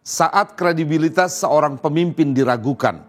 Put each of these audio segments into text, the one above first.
Saat kredibilitas seorang pemimpin diragukan,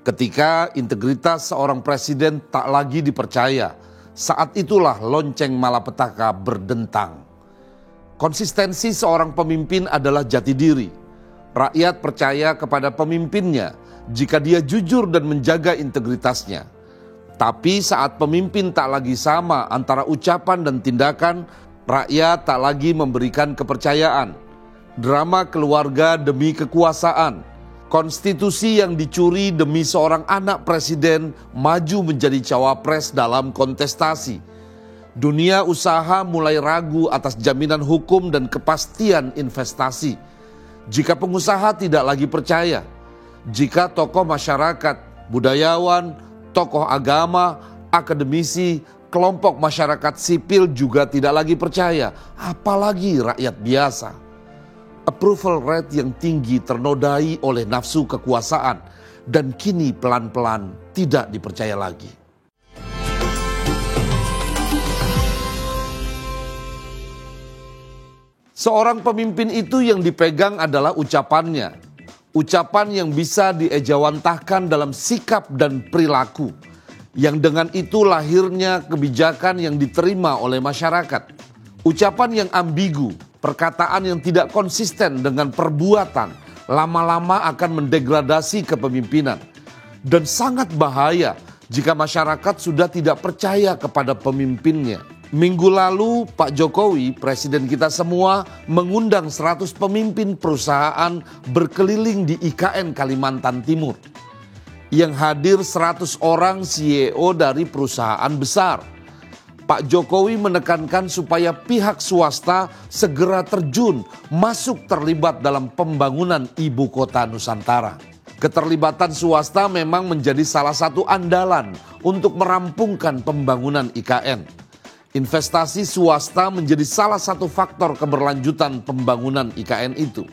ketika integritas seorang presiden tak lagi dipercaya, saat itulah lonceng malapetaka berdentang. Konsistensi seorang pemimpin adalah jati diri. Rakyat percaya kepada pemimpinnya jika dia jujur dan menjaga integritasnya. Tapi saat pemimpin tak lagi sama antara ucapan dan tindakan, rakyat tak lagi memberikan kepercayaan. Drama keluarga demi kekuasaan, konstitusi yang dicuri demi seorang anak presiden maju menjadi cawapres dalam kontestasi. Dunia usaha mulai ragu atas jaminan hukum dan kepastian investasi. Jika pengusaha tidak lagi percaya, jika tokoh masyarakat, budayawan, tokoh agama, akademisi, kelompok masyarakat sipil juga tidak lagi percaya, apalagi rakyat biasa. Approval rate yang tinggi ternodai oleh nafsu kekuasaan dan kini pelan-pelan tidak dipercaya lagi. Seorang pemimpin itu yang dipegang adalah ucapannya. Ucapan yang bisa diejawantahkan dalam sikap dan perilaku. Yang dengan itu lahirnya kebijakan yang diterima oleh masyarakat. Ucapan yang ambigu, perkataan yang tidak konsisten dengan perbuatan, lama-lama akan mendegradasi kepemimpinan. Dan sangat bahaya jika masyarakat sudah tidak percaya kepada pemimpinnya. Minggu lalu Pak Jokowi, presiden kita semua, mengundang 100 pemimpin perusahaan berkeliling di IKN Kalimantan Timur. Yang hadir 100 orang CEO dari perusahaan besar. Pak Jokowi menekankan supaya pihak swasta segera terjun masuk terlibat dalam pembangunan ibu kota Nusantara. Keterlibatan swasta memang menjadi salah satu andalan untuk merampungkan pembangunan IKN. Investasi swasta menjadi salah satu faktor keberlanjutan pembangunan IKN itu.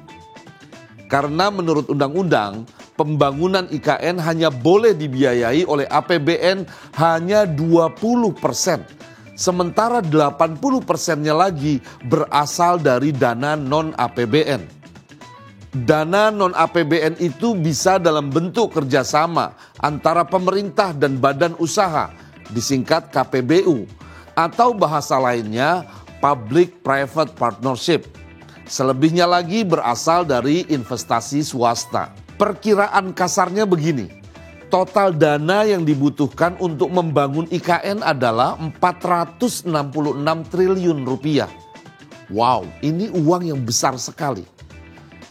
Karena menurut undang-undang, pembangunan IKN hanya boleh dibiayai oleh APBN hanya 20%. Sementara 80%-nya lagi berasal dari dana non-APBN. Dana non-APBN itu bisa dalam bentuk kerjasama antara pemerintah dan badan usaha, disingkat KPBU, atau bahasa lainnya Public-Private Partnership. Selebihnya lagi berasal dari investasi swasta. Perkiraan kasarnya begini. Total dana yang dibutuhkan untuk membangun IKN adalah 466 triliun rupiah. Wow, ini uang yang besar sekali.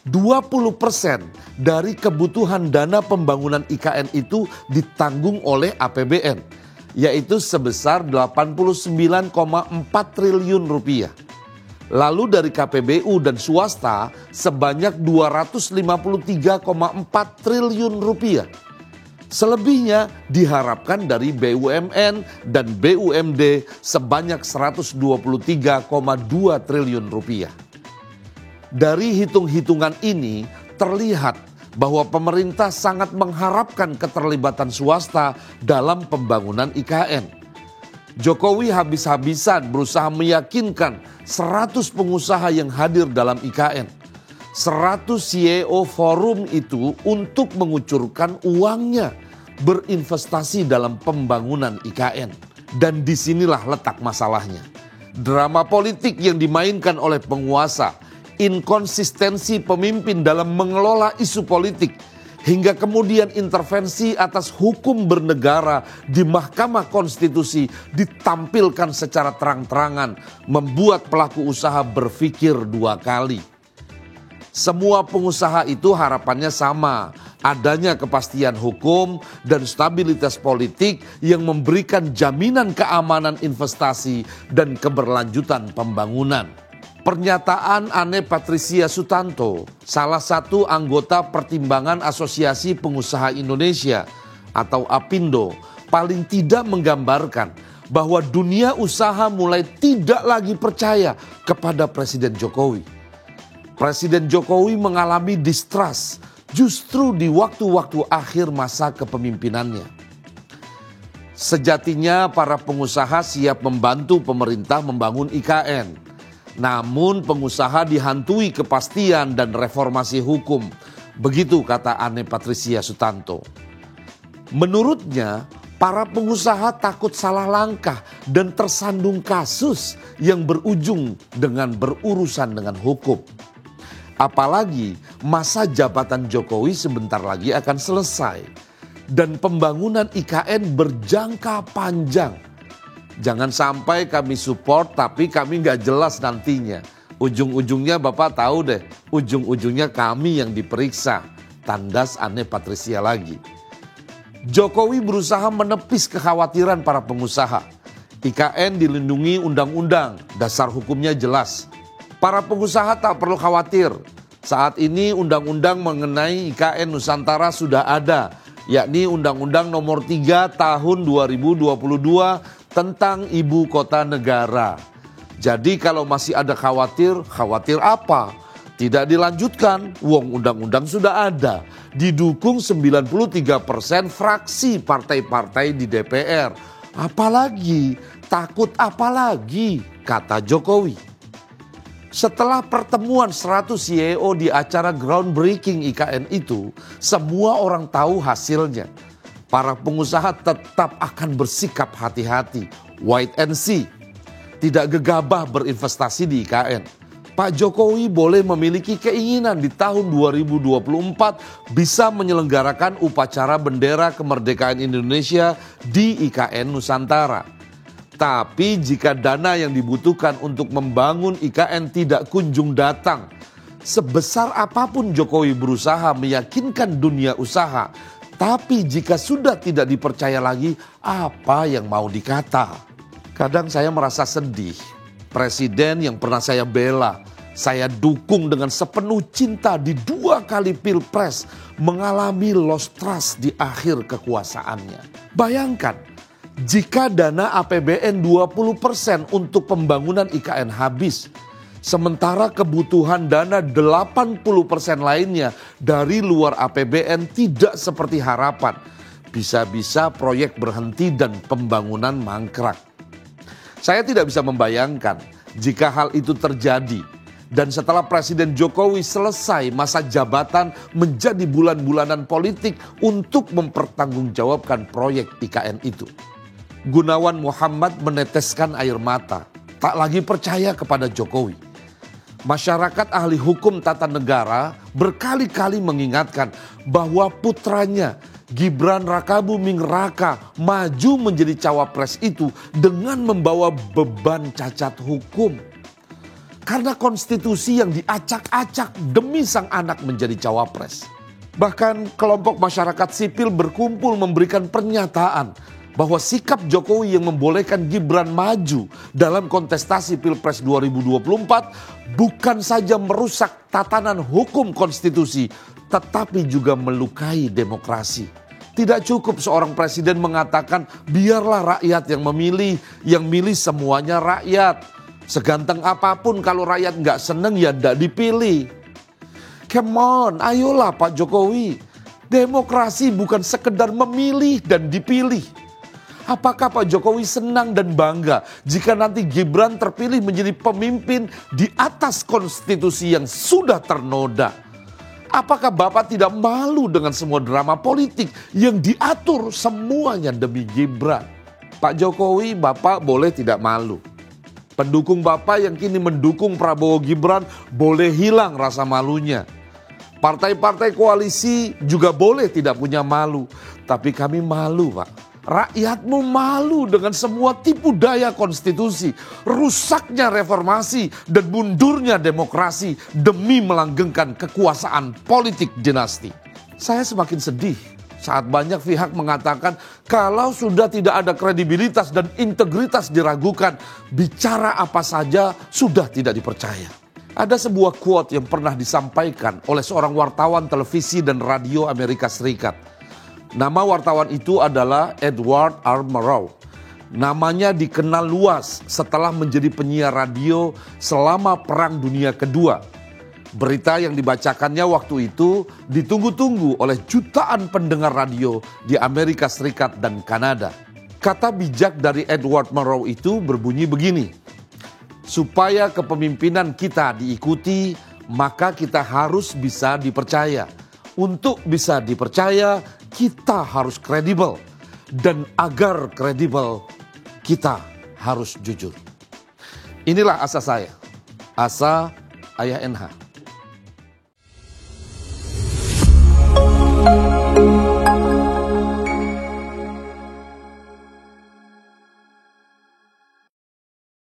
20% dari kebutuhan dana pembangunan IKN itu ditanggung oleh APBN, yaitu sebesar 89,4 triliun rupiah. Lalu dari KPBU dan swasta sebanyak 253,4 triliun rupiah. Selebihnya diharapkan dari BUMN dan BUMD sebanyak 123,2 triliun rupiah. Dari hitung-hitungan ini terlihat bahwa pemerintah sangat mengharapkan keterlibatan swasta dalam pembangunan IKN. Jokowi habis-habisan berusaha meyakinkan 100 pengusaha yang hadir dalam IKN. 100 CEO forum itu untuk mengucurkan uangnya berinvestasi dalam pembangunan IKN. Dan disinilah letak masalahnya. Drama politik yang dimainkan oleh penguasa, inkonsistensi pemimpin dalam mengelola isu politik, hingga kemudian intervensi atas hukum bernegara di Mahkamah Konstitusi ditampilkan secara terang-terangan, membuat pelaku usaha berpikir dua kali. Semua pengusaha itu harapannya sama, adanya kepastian hukum dan stabilitas politik yang memberikan jaminan keamanan investasi dan keberlanjutan pembangunan. Pernyataan Anne Patricia Sutanto, salah satu anggota Pertimbangan Asosiasi Pengusaha Indonesia atau APindo, paling tidak menggambarkan bahwa dunia usaha mulai tidak lagi percaya kepada Presiden Jokowi. Presiden Jokowi mengalami distrust justru di waktu-waktu akhir masa kepemimpinannya. Sejatinya para pengusaha siap membantu pemerintah membangun IKN. Namun pengusaha dihantui kepastian dan reformasi hukum. Begitu kata Anne Patricia Sutanto. Menurutnya, para pengusaha takut salah langkah dan tersandung kasus yang berujung dengan berurusan dengan hukum. Apalagi masa jabatan Jokowi sebentar lagi akan selesai dan pembangunan IKN berjangka panjang. Jangan sampai kami support tapi kami nggak jelas nantinya. Ujung-ujungnya Bapak tahu deh, ujung-ujungnya kami yang diperiksa. Tandas Anne Patricia lagi. Jokowi berusaha menepis kekhawatiran para pengusaha. IKN dilindungi undang-undang, dasar hukumnya jelas. Para pengusaha tak perlu khawatir. Saat ini undang-undang mengenai IKN Nusantara sudah ada, yakni Undang-Undang Nomor 3 Tahun 2022 tentang Ibu Kota Negara. Jadi kalau masih ada khawatir apa? Tidak dilanjutkan, wong undang-undang sudah ada. Didukung 93% fraksi partai-partai di DPR. Apalagi, takut apalagi, kata Jokowi. Setelah pertemuan 100 CEO di acara groundbreaking IKN itu, semua orang tahu hasilnya. Para pengusaha tetap akan bersikap hati-hati, wait and see. Tidak gegabah berinvestasi di IKN. Pak Jokowi boleh memiliki keinginan di tahun 2024 bisa menyelenggarakan upacara bendera kemerdekaan Indonesia di IKN Nusantara. Tapi jika dana yang dibutuhkan untuk membangun IKN tidak kunjung datang, sebesar apapun Jokowi berusaha meyakinkan dunia usaha, tapi jika sudah tidak dipercaya lagi, apa yang mau dikata? Kadang saya merasa sedih. Presiden yang pernah saya bela, saya dukung dengan sepenuh cinta di 2 kali pilpres, mengalami lost trust di akhir kekuasaannya. Bayangkan, jika dana APBN 20% untuk pembangunan IKN habis, sementara kebutuhan dana 80% lainnya dari luar APBN tidak seperti harapan. Bisa-bisa proyek berhenti dan pembangunan mangkrak. Saya tidak bisa membayangkan jika hal itu terjadi. Dan setelah Presiden Jokowi selesai masa jabatan menjadi bulan-bulanan politik untuk mempertanggungjawabkan proyek IKN itu. Gunawan Muhammad meneteskan air mata, tak lagi percaya kepada Jokowi. Masyarakat ahli hukum tata negara berkali-kali mengingatkan bahwa putranya Gibran Rakabuming Raka maju menjadi cawapres itu dengan membawa beban cacat hukum. Karena konstitusi yang diacak-acak demi sang anak menjadi cawapres. Bahkan kelompok masyarakat sipil berkumpul memberikan pernyataan bahwa sikap Jokowi yang membolehkan Gibran maju dalam kontestasi Pilpres 2024 bukan saja merusak tatanan hukum konstitusi, tetapi juga melukai demokrasi. Tidak cukup seorang presiden mengatakan biarlah rakyat yang memilih, yang milih semuanya rakyat. Seganteng apapun kalau rakyat nggak seneng ya nggak dipilih. Come on, ayolah Pak Jokowi. Demokrasi bukan sekedar memilih dan dipilih. Apakah Pak Jokowi senang dan bangga jika nanti Gibran terpilih menjadi pemimpin di atas konstitusi yang sudah ternoda? Apakah Bapak tidak malu dengan semua drama politik yang diatur semuanya demi Gibran? Pak Jokowi, Bapak boleh tidak malu. Pendukung Bapak yang kini mendukung Prabowo Gibran boleh hilang rasa malunya. Partai-partai koalisi juga boleh tidak punya malu. Tapi kami malu, Pak. Rakyatmu malu dengan semua tipu daya konstitusi, rusaknya reformasi dan mundurnya demokrasi demi melanggengkan kekuasaan politik dinasti. Saya semakin sedih saat banyak pihak mengatakan kalau sudah tidak ada kredibilitas dan integritas diragukan, bicara apa saja sudah tidak dipercaya. Ada sebuah quote yang pernah disampaikan oleh seorang wartawan televisi dan radio Amerika Serikat. Nama wartawan itu adalah Edward R. Murrow. Namanya dikenal luas setelah menjadi penyiar radio selama Perang Dunia Kedua. Berita yang dibacakannya waktu itu ditunggu-tunggu oleh jutaan pendengar radio di Amerika Serikat dan Kanada. Kata bijak dari Edward Murrow itu berbunyi begini. Supaya kepemimpinan kita diikuti, maka kita harus bisa dipercaya. Untuk bisa dipercaya, kita harus kredibel. Dan agar kredibel, kita harus jujur. Inilah asa saya, asa Ayah NH.